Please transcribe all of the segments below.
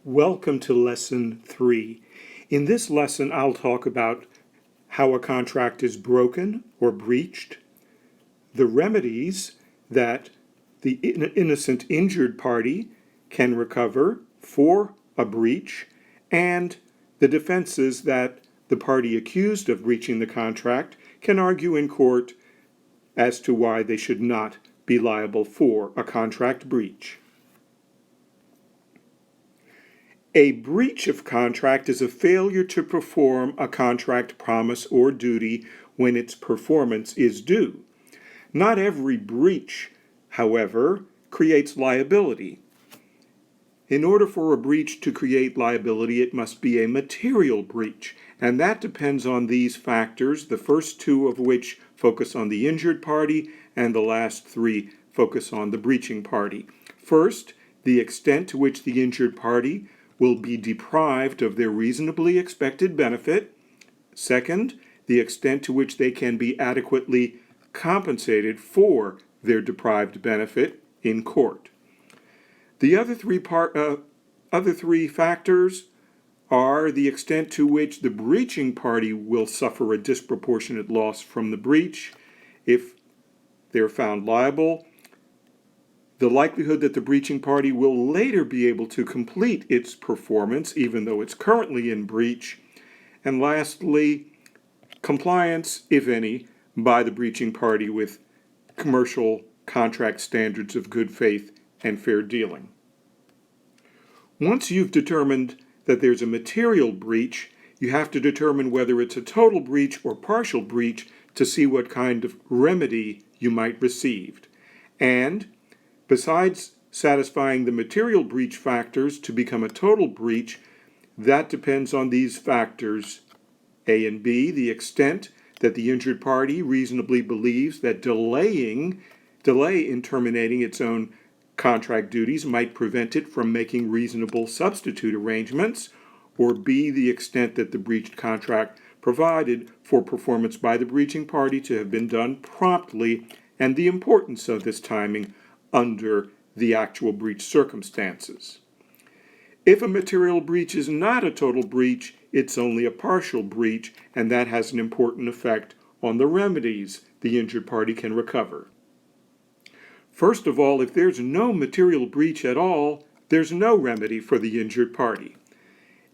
Welcome to Lesson 3. In this lesson, I'll talk about how a contract is broken or breached, the remedies that the innocent injured party can recover for a breach, and the defenses that the party accused of breaching the contract can argue in court as to why they should not be liable for a contract breach. A breach of contract is a failure to perform a contract promise or duty when its performance is due. Not every breach, however, creates liability. In order for a breach to create liability, it must be a material breach, and that depends on these factors, the first two of which focus on the injured party, and the last three focus on the breaching party. First, the extent to which the injured party will be deprived of their reasonably expected benefit. Second, the extent to which they can be adequately compensated for their deprived benefit in court. The other three factors are the extent to which the breaching party will suffer a disproportionate loss from the breach if they're found liable, the likelihood that the breaching party will later be able to complete its performance even though it's currently in breach, and lastly, compliance, if any, by the breaching party with commercial contract standards of good faith and fair dealing. Once you've determined that there's a material breach, you have to determine whether it's a total breach or partial breach to see what kind of remedy you might receive. And besides satisfying the material breach factors to become a total breach, that depends on these factors, A and B, the extent that the injured party reasonably believes that delay in terminating its own contract duties might prevent it from making reasonable substitute arrangements, or B, the extent that the breached contract provided for performance by the breaching party to have been done promptly, and the importance of this timing under the actual breach circumstances. If a material breach is not a total breach, it's only a partial breach, and that has an important effect on the remedies the injured party can recover. First of all, if there's no material breach at all, there's no remedy for the injured party.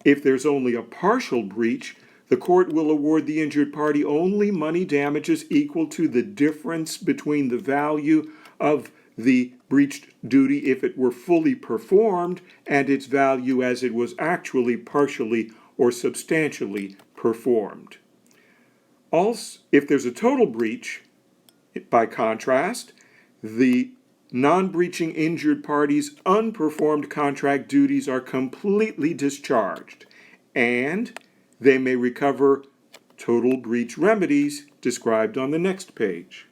If there's only a partial breach, the court will award the injured party only money damages equal to the difference between the value of the breached duty if it were fully performed and its value as it was actually partially or substantially performed. Also, if there's a total breach, by contrast, the non-breaching injured party's unperformed contract duties are completely discharged, and they may recover total breach remedies described on the next page.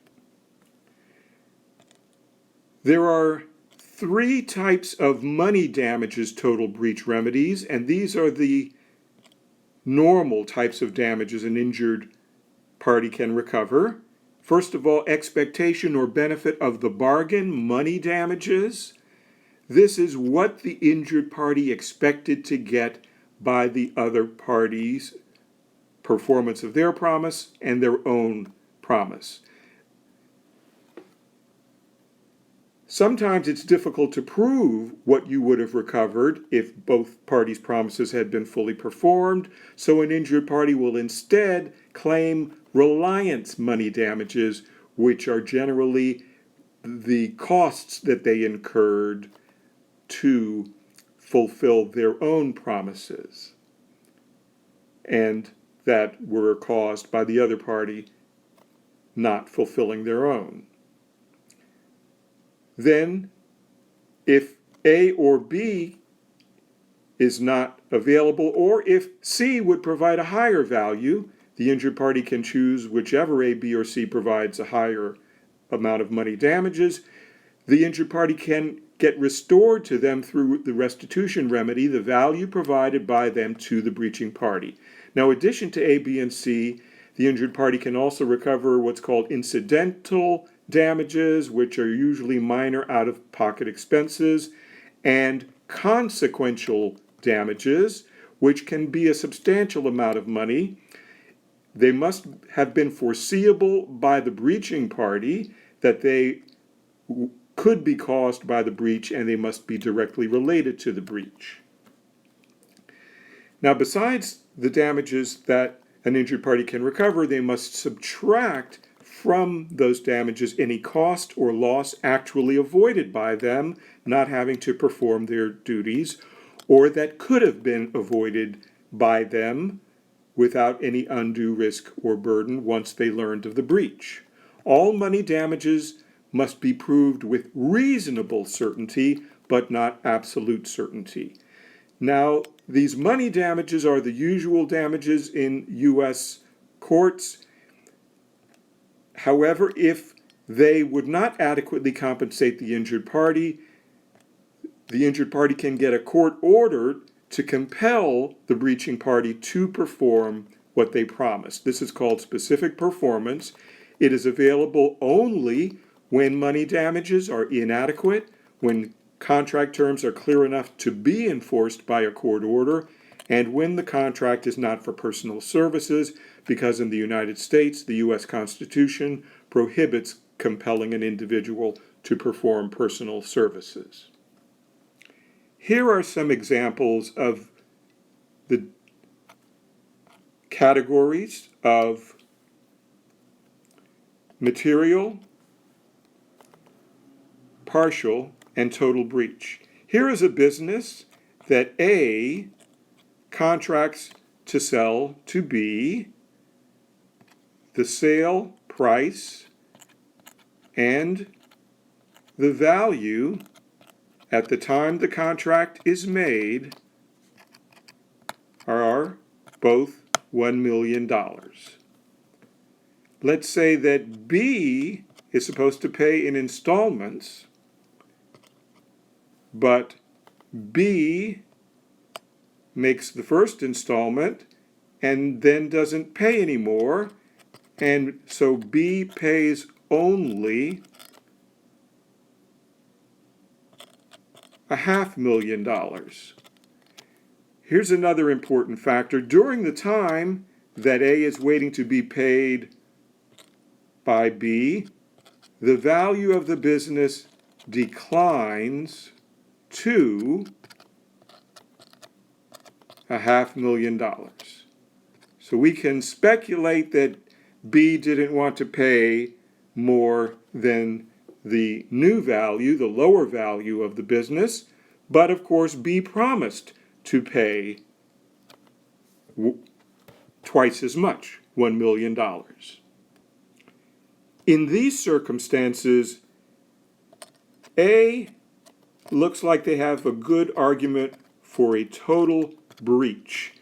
There are three types of money damages total breach remedies, and these are the normal types of damages an injured party can recover. First of all, expectation or benefit of the bargain, money damages. This is what the injured party expected to get by the other party's performance of their promise and their own promise. Sometimes it's difficult to prove what you would have recovered if both parties' promises had been fully performed, so an injured party will instead claim reliance money damages, which are generally the costs that they incurred to fulfill their own promises and that were caused by the other party not fulfilling their own. Then, if A or B is not available, or if C would provide a higher value, the injured party can choose whichever A, B, or C provides a higher amount of money damages. The injured party can get restored to them through the restitution remedy, the value provided by them to the breaching party. Now, in addition to A, B, and C, the injured party can also recover what's called incidental damages, which are usually minor out-of-pocket expenses, and consequential damages, which can be a substantial amount of money. They must have been foreseeable by the breaching party, that they could be caused by the breach, and they must be directly related to the breach. Now, besides the damages that an injured party can recover, they must subtract from those damages any cost or loss actually avoided by them not having to perform their duties, or that could have been avoided by them without any undue risk or burden once they learned of the breach. All money damages must be proved with reasonable certainty, but not absolute certainty. Now, these money damages are the usual damages in U.S. courts. However, if they would not adequately compensate the injured party can get a court order to compel the breaching party to perform what they promised. This is called specific performance. It is available only when money damages are inadequate, when contract terms are clear enough to be enforced by a court order, and when the contract is not for personal services, because in the United States, the U.S. Constitution prohibits compelling an individual to perform personal services. Here are some examples of the categories of material, partial, and total breach. Here is a business that A contracts to sell to B. The sale price and the value at the time the contract is made are both $1 million. Let's say that B is supposed to pay in installments, but B makes the first installment and then doesn't pay anymore, and so B pays only $500,000. Here's another important factor. During the time that A is waiting to be paid by B, the value of the business declines to $500,000. So we can speculate that B didn't want to pay more than the new value, the lower value of the business, but of course B promised to pay twice as much, $1 million. In these circumstances, A looks like they have a good argument for a total breach.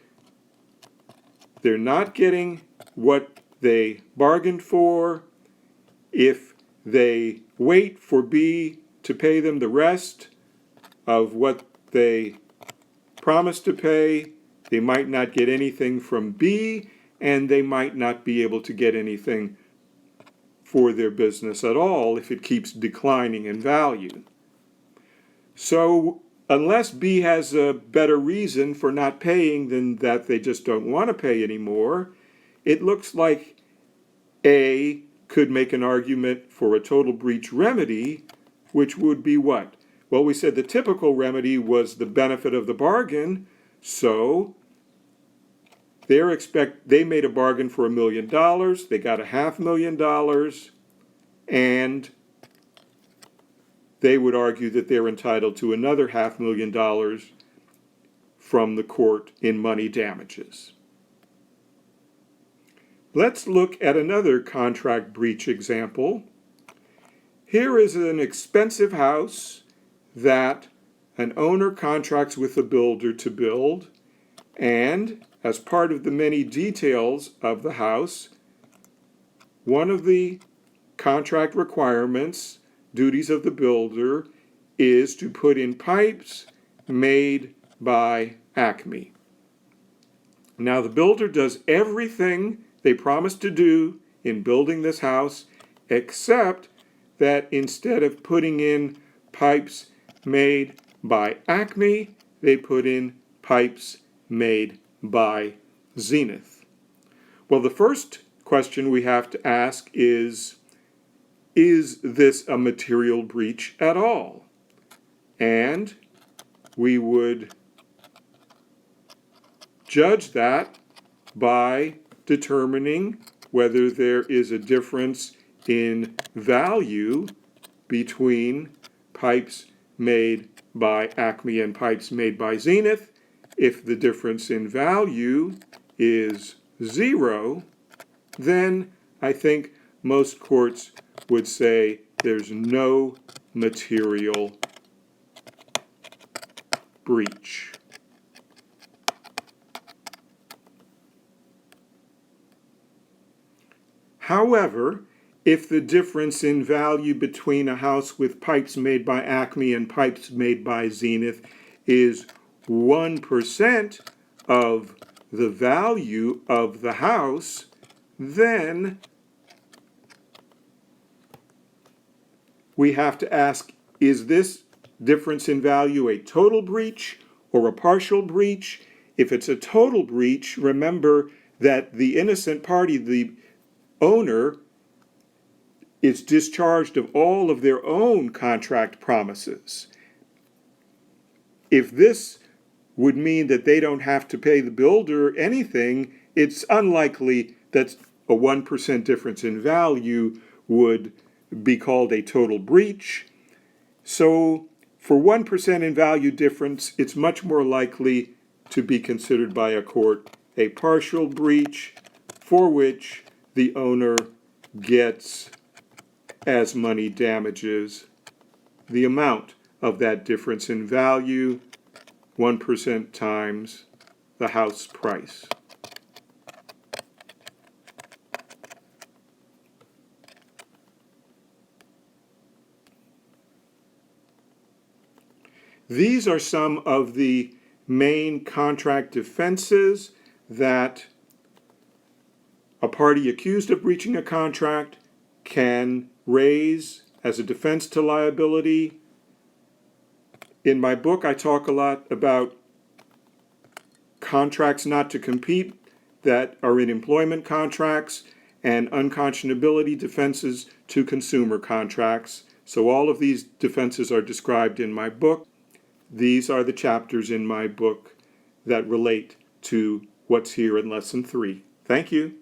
They're not getting what they bargained for. If they wait for B to pay them the rest of what they promised to pay, they might not get anything from B, and they might not be able to get anything for their business at all if it keeps declining in value. So unless B has a better reason for not paying than that they just don't want to pay anymore, it looks like A could make an argument for a total breach remedy, which would be what? Well, we said the typical remedy was the benefit of the bargain, so they made a bargain for $1 million, they got $500,000, and they would argue that they're entitled to another $500,000 from the court in money damages. Let's look at another contract breach example. Here is an expensive house that an owner contracts with a builder to build, and as part of the many details of the house, one of the contract requirements, duties of the builder, is to put in pipes made by Acme. Now, the builder does everything they promised to do in building this house, except that instead of putting in pipes made by Acme, they put in pipes made by Zenith? Well, the first question we have to ask is this a material breach at all? And we would judge that by determining whether there is a difference in value between pipes made by Acme and pipes made by Zenith. If the difference in value is 0, then I think most courts would say there's no material breach. However, if the difference in value between a house with pipes made by Acme and pipes made by Zenith is 1% of the value of the house, then we have to ask, is this difference in value a total breach or a partial breach? If it's a total breach, remember that the innocent party, the owner, is discharged of all of their own contract promises. If this would mean that they don't have to pay the builder anything, it's unlikely that a 1% difference in value would be called a total breach. So for 1% in value difference, it's much more likely to be considered by a court a partial breach for which the owner gets as money damages the amount of that difference in value, 1% times the house price. These are some of the main contract defenses that a party accused of breaching a contract can raise as a defense to liability. In my book, I talk a lot about contracts not to compete that are in employment contracts and unconscionability defenses to consumer contracts. So all of these defenses are described in my book. These are the chapters in my book that relate to what's here in Lesson 3. Thank you.